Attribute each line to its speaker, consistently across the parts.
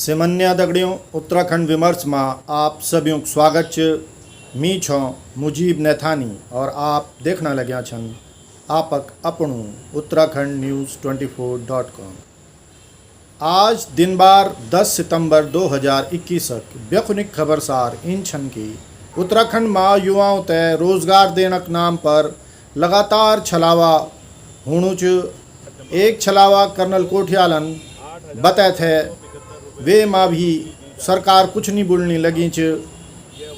Speaker 1: सिमन्या दगड़ियों उत्तराखंड विमर्श में आप सभी स्वागत च। मी छो मुजीब नैथानी और आप देखना लग्या छन आपक अपनू उत्तराखंड न्यूज़ 24.com। आज दिन बार 10 सितंबर 2021 बेखुनिक खबरसार इन छन की उत्तराखंड में युवाओं ते रोजगार देनक नाम पर लगातार छलावा होणु च। एक छलावा कर्नल कोठियालन बताए थे वे माँ भी सरकार कुछ नहीं बोलने लगी च।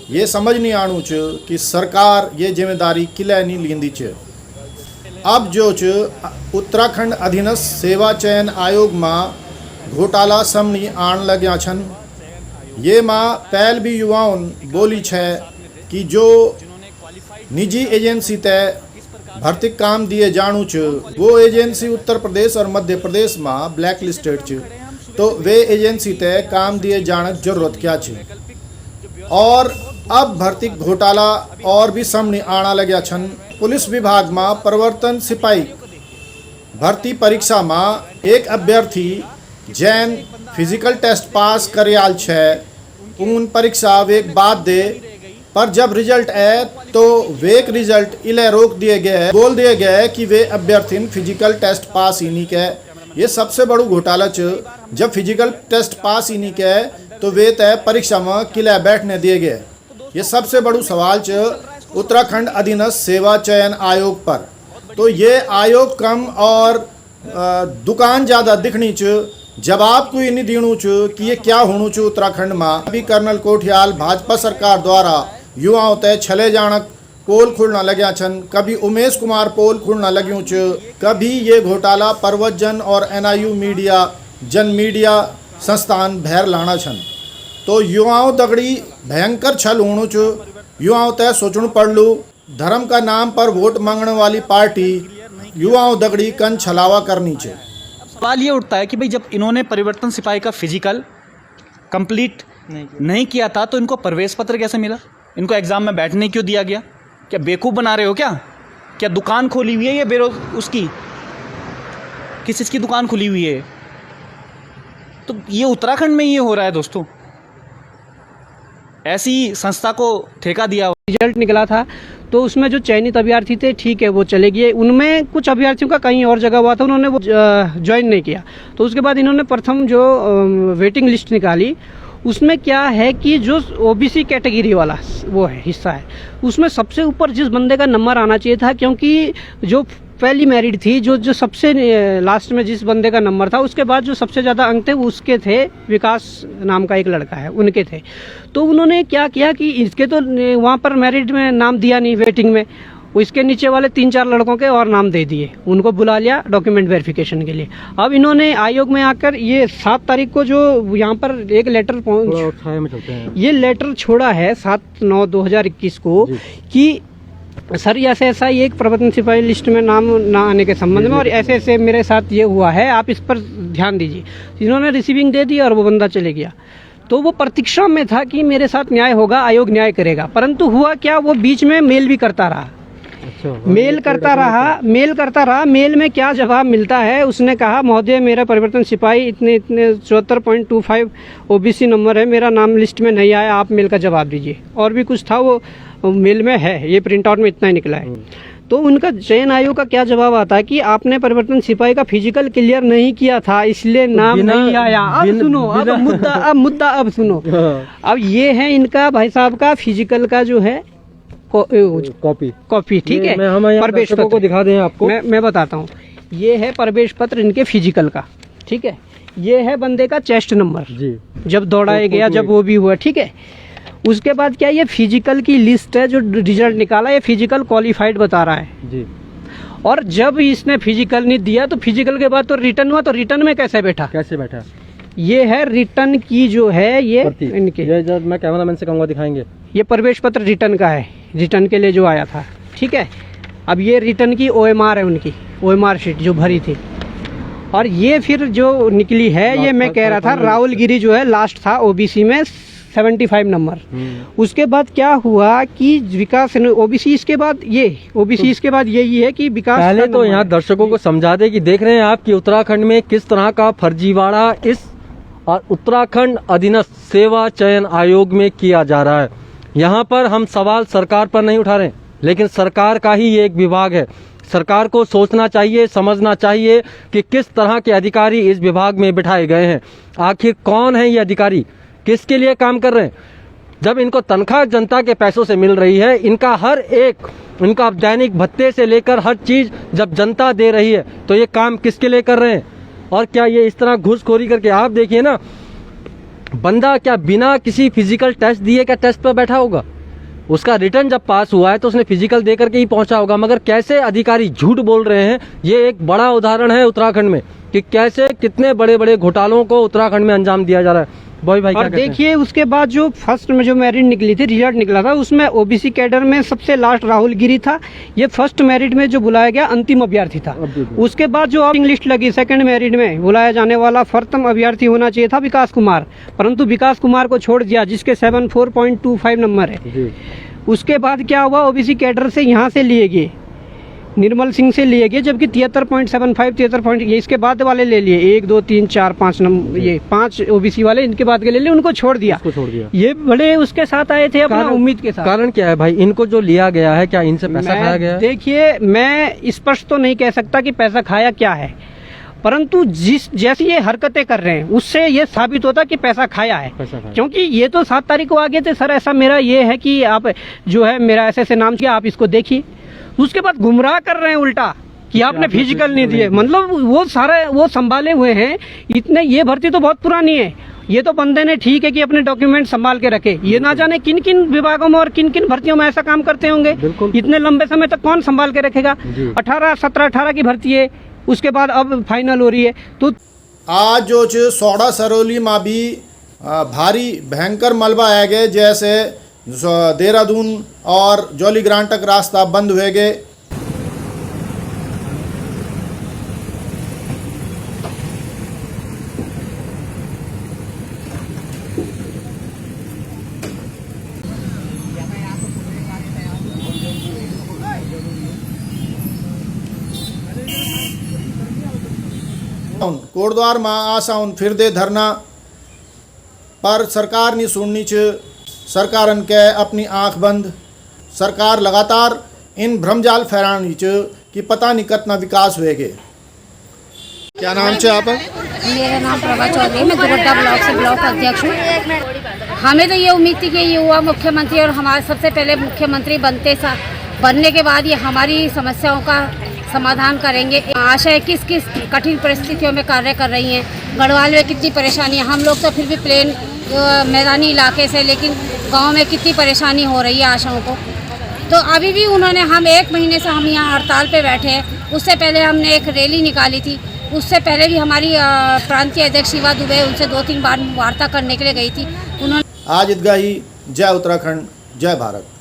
Speaker 1: ये समझ नहीं आणु च कि सरकार ये जिम्मेदारी किले नहीं लींदी च। अब जो च उत्तराखंड अधीनस्थ सेवा चयन आयोग में घोटाला सामने आन लग्या छन। ये माँ पहल भी युवाओं बोली छे कि जो निजी एजेंसी तय भर्ती काम दिए जानू च वो एजेंसी उत्तर प्रदेश और मध्य प्रदेश में ब्लैक लिस्टेड च, तो वे एजेंसी तय काम दिए जाने जरूरत क्या च। और अब भर्ती घोटाला और भी सामने आना लग्या छन। पुलिस विभाग में प्रवर्तन सिपाही भर्ती परीक्षा में एक अभ्यर्थी जैन फिजिकल टेस्ट पास करयाल छे उन परीक्षा वेक बाद दे, पर जब रिजल्ट आए तो वेक रिजल्ट इले रोक दिए गए, बोल दिए गए कि वे अभ्यर्थी फिजिकल टेस्ट पास ही नहीं के। ये सबसे बड़ू घोटाला च। जब फिजिकल टेस्ट पास ही नहीं के तो वे तय परीक्षा में किले बैठने दिए गए। ये सबसे बड़ू सवाल च उत्तराखंड अधीनस्थ सेवा चयन आयोग पर। तो ये आयोग कम और दुकान ज़्यादा दिखनी च, जवाब कोई नहीं देणु च कि ये क्या होणु च उत्तराखंड में। अभी कर्नल कोठियाल भाजपा सरकार द्वारा युवाओं तय छले जानक पोल खुलना लग्या छन, कभी उमेश कुमार पोल खुलना लग्यूं च, कभी ये घोटाला पर्वतजन और NIU मीडिया जन मीडिया संस्थान भैर लाना छन। तो युवाओं दगड़ी भयंकर छल होणु च। युवाओं तय सोचणु पड़लू धर्म का नाम पर वोट मांगने वाली पार्टी युवाओं दगड़ी कन छलावा करनी च।
Speaker 2: सवाल ये उठता है कि भाई जब इन्होंने परिवर्तन सिपाही का फिजिकल कंप्लीट नहीं किया था तो इनको प्रवेश पत्र कैसे मिला? इनको एग्ज़ाम में बैठने क्यों दिया गया? क्या बेवकूफ़ बना रहे हो क्या? क्या दुकान खोली हुई है ये उसकी किस चीज़ की दुकान खुली हुई है? तो ये उत्तराखंड में ये हो रहा है दोस्तों। ऐसी संस्था को ठेका दिया।
Speaker 3: रिजल्ट निकला था तो उसमें जो चयनित अभ्यर्थी थे ठीक है वो चले गए। उनमें कुछ अभ्यर्थियों का कहीं और जगह हुआ था, उन्होंने वो ज्वाइन नहीं किया। तो उसके बाद इन्होंने प्रथम जो वेटिंग लिस्ट निकाली उसमें क्या है कि जो OBC कैटेगरी वाला वो है हिस्सा है उसमें सबसे ऊपर जिस बंदे का नंबर आना चाहिए था, क्योंकि जो पहली मैरिड थी जो सबसे लास्ट में जिस बंदे का नंबर था उसके बाद जो सबसे ज़्यादा अंक थे वो उसके थे। विकास नाम का एक लड़का है उनके थे। तो उन्होंने क्या किया कि इसके तो वहाँ पर मैरिड में नाम दिया नहीं वेटिंग में, वो इसके नीचे वाले 3-4 लड़कों के और नाम दे दिए, उनको बुला लिया डॉक्यूमेंट वेरिफिकेशन के लिए। अब इन्होंने आयोग में आकर ये 7 तारीख को जो यहाँ पर एक लेटर ये लेटर छोड़ा है 7/9/2021 को कि सर ऐसा ही एक प्रवर्तन सिपाही लिस्ट में नाम ना आने के संबंध में और ऐसे मेरे साथ ये हुआ है, आप इस पर ध्यान दीजिए। इन्होंने रिसीविंग दे दी और वो बंदा चले गया। तो वो प्रतीक्षा में था कि मेरे साथ न्याय होगा, आयोग न्याय करेगा, परंतु हुआ क्या, वो बीच में मेल भी करता रहा। मेल करता रहा। मेल में क्या जवाब मिलता है, उसने कहा महोदय मेरा परिवर्तन सिपाही इतने 74.25 OBC नंबर है, मेरा नाम लिस्ट में नहीं आया, आप मेल का जवाब दीजिए। और भी कुछ था वो मेल में है, ये प्रिंट आउट में इतना ही निकला है। तो उनका चयन आयोग का क्या जवाब आता है कि आपने परिवर्तन सिपाही का फिजिकल क्लियर नहीं किया था इसलिए नाम नहीं आया। अब सुनो, अब सुनो। अब ये है इनका भाई साहब का फिजिकल का जो है कॉपी ठीक है। प्रवेश पत्र को दिखा दें आपको, मैं बताता हूँ। ये है प्रवेश पत्र इनके फिजिकल का, ठीक है। ये है बंदे का चेस्ट नंबर जी, जब दौड़ाया गया, जब वो भी हुआ, ठीक है। उसके बाद क्या, ये फिजिकल की लिस्ट है जो रिजल्ट निकाला, ये फिजिकल क्वालिफाइड बता रहा है जी। और जब इसने फिजिकल नहीं दिया तो फिजिकल के बाद तो रिटर्न हुआ, तो रिटर्न में कैसे बैठा? ये है रिटर्न की जो है ये इनके, ये मैं कैमरामैन से कहूँगा दिखाएंगे। ये प्रवेश पत्र रिटर्न का है, रिटर्न के लिए जो आया था, ठीक है। अब ये रिटर्न की OMR है, उनकी OMR शीट जो भरी थी। और ये फिर जो निकली है, ये मैं कह रहा था राहुलगिरी जो है लास्ट था OBC में 75 नंबर। उसके बाद क्या हुआ कि विकास OBC इसके बाद ये OBC इसके बाद यही है कि विकास।
Speaker 4: पहले तो यहाँ दर्शकों को समझा दे कि देख रहे हैं आप कि उत्तराखंड में किस तरह का फर्जीवाड़ा इस और उत्तराखंड अधीनस्थ सेवा चयन आयोग में किया जा रहा है। यहाँ पर हम सवाल सरकार पर नहीं उठा रहे, लेकिन सरकार का ही ये एक विभाग है। सरकार को सोचना चाहिए, समझना चाहिए कि किस तरह के अधिकारी इस विभाग में बिठाए गए हैं। आखिर कौन है ये अधिकारी, किसके लिए काम कर रहे हैं? जब इनको तनख्वाह जनता के पैसों से मिल रही है, इनका हर एक, इनका दैनिक भत्ते से लेकर हर चीज़ जब जनता दे रही है, तो ये काम किसके लिए कर रहे हैं? और क्या ये इस तरह घूसखोरी करके, आप देखिए ना, बंदा क्या बिना किसी फिजिकल टेस्ट दिए क्या टेस्ट पर बैठा होगा? उसका रिटर्न जब पास हुआ है तो उसने फिजिकल दे करके ही पहुंचा होगा। मगर कैसे अधिकारी झूठ बोल रहे हैं, ये एक बड़ा उदाहरण है उत्तराखंड में कि कैसे कितने बड़े बड़े घोटालों को उत्तराखंड में अंजाम दिया जा रहा है। भाई
Speaker 3: और देखिए उसके बाद जो फर्स्ट में जो मेरिट निकली थी, रिजल्ट निकला था, उसमें ओबीसी कैडर में सबसे लास्ट राहुल गिरी था। ये फर्स्ट मेरिट में जो बुलाया गया अंतिम अभ्यर्थी था। उसके बाद जो अब लिस्ट लगी, सेकंड मेरिट में बुलाया जाने वाला प्रथम अभ्यर्थी होना चाहिए था विकास कुमार, परंतु विकास कुमार को छोड़ दिया, जिसके 74.25 नंबर है। उसके बाद क्या हुआ, ओबीसी कैडर से यहाँ से लिए गए, निर्मल सिंह से लिए गए, जबकि 73.75 73 ये इसके बाद वाले ले लिए, 1 2 3 4 5 नंबर, ये 5 ओबीसी वाले इनके बाद के ले लिए, उनको छोड़ दिया। ये बड़े उसके साथ आए थे अपना उम्मीद के साथ।
Speaker 4: कारण क्या है भाई, इनको जो लिया गया है, क्या इनसे पैसा खाया गया है?
Speaker 3: देखिए, मैं स्पष्ट तो नहीं कह सकता कि पैसा खाया क्या है, परंतु जैसी ये हरकतें कर रहे हैं उससे ये साबित होता कि पैसा खाया है। क्योंकि ये तो 7 तारीख को आ गए थे, सर ऐसा मेरा ये है कि आप जो है मेरा ऐसे नाम किया, आप इसको देखिए। उसके बाद गुमराह कर रहे हैं उल्टा कि आपने फिजिकल नहीं दिए। मतलब वो सारे वो संभाले हुए हैं इतने। ये भर्ती तो बहुत पुरानी है, ये तो बंदे ने ठीक है कि अपने डॉक्यूमेंट संभाल के रखे, ये ना जाने किन किन विभागों में और किन किन भर्तियों में ऐसा काम करते होंगे। इतने लंबे समय तक कौन संभाल के रखेगा? 17-18 की भर्ती है, उसके बाद अब फाइनल हो रही है। तो
Speaker 1: आज जो सोड़ा सरोली में भी भारी भयंकर मलबा आ गए, जैसे देहरादून और जौलीग्रांट तक रास्ता बंद हुए गए। कोटद्वार में आसाउन फिर दे धरना पर सरकार नहीं सुननी च। सरकारन के अपनी आंख बंद। सरकार लगातार इन भ्रमजाल फैलानी च कि पता नहीं कितना विकास हुएगे। क्या नाम है आप?
Speaker 5: मेरा नाम प्रभा चौधरी, मैं दुगड्डा ब्लॉक से ब्लॉक अध्यक्ष हूँ। हमें तो ये उम्मीद थी कि ये युवा मुख्यमंत्री और हमारे सबसे पहले मुख्यमंत्री बनने के बाद ये हमारी समस्याओं का समाधान करेंगे। आशा है किस किस कठिन परिस्थितियों में कार्य कर रही हैं। गढ़वाल में कितनी परेशानी है, हम लोग तो फिर भी प्लेन मैदानी इलाके से, लेकिन गांव में कितनी परेशानी हो रही है आशाओं को। तो अभी भी उन्होंने, हम 1 महीने से हम यहाँ हड़ताल पे बैठे हैं। उससे पहले हमने एक रैली निकाली थी, उससे पहले भी हमारी प्रांतीय अध्यक्ष शिवा दुबे उनसे 2-3 बार वार्ता करने के लिए गई थी। उन्होंने
Speaker 1: आज ईदगाही। जय उत्तराखंड, जय भारत।